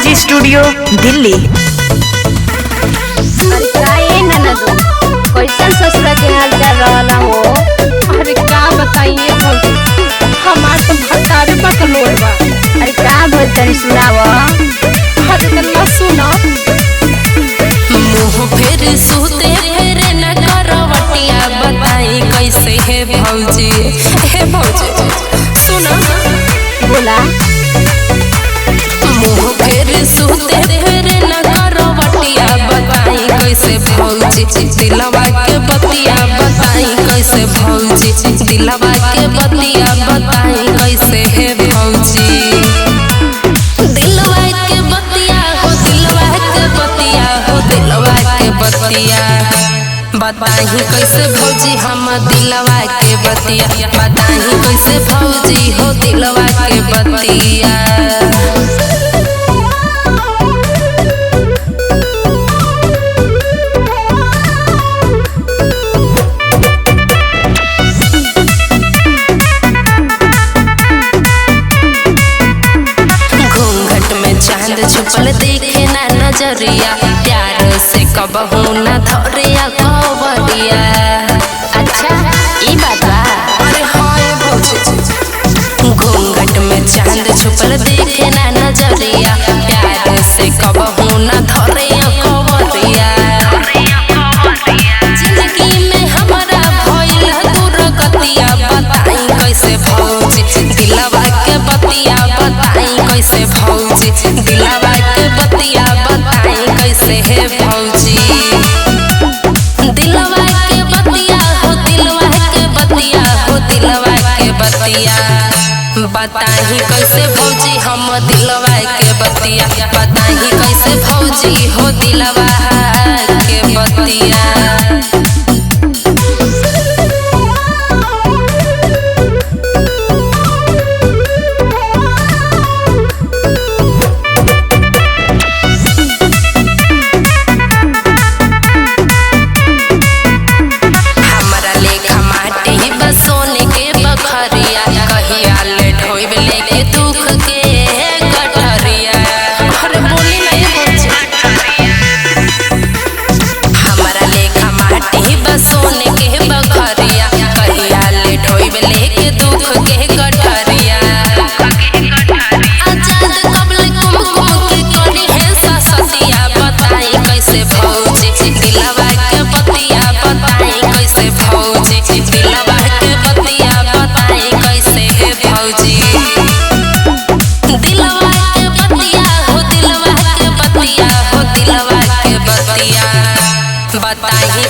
Balaji studio Delhi. कैसन ससुरा के हाल चाल रहला हो? अरे का बताइए भौजी, हमार तो भतारे बकलोल बा। अरे का भइल तनी सुनाव। अरे तनी सुनो। मुँह फेर सुते फेर न करवटिया, बताई कैसे है भौजी। हे भौजी सुनो बोला। मुँह फेर सुते फेर न करवटिया, बताई कैसे भौजी। दिलवा के बतिया बताई कैसे भौजी। दिलवा के बतिया बताई कैसे है भौजी। दिलवा के बतिया हो, दिलवा के बतिया हो, दिलवा के बतिया बताई कैसे भौजी। हम दिलवा के बतिया बताई कैसे भौजी हो, दिलवा के बतिया। चांद छुपल देखे ना नजरिया, प्यार से कबहू ना धरिया कवरिया। अच्छा ई बात बा। अरे हाय भौजी, घूंघट में चांद छुपल देखे ना नजरिया, प्यार से कबहू ना धरिया कवरिया। जिंदगी में हमारा भइल दुर्गतिया, बताई कैसे भौजी। दिलवा के बतिया बताई कैसे भौजी। दिलवा के बतिया बताई कैसे है भौजी। दिलवा के बतिया हो, दिलवा के बतिया हो, दिलवा के बतिया बताई कैसे भौजी। हम दिलवा के बतिया बताई कैसे भौजी हो, दिलवा के बतिया। बताई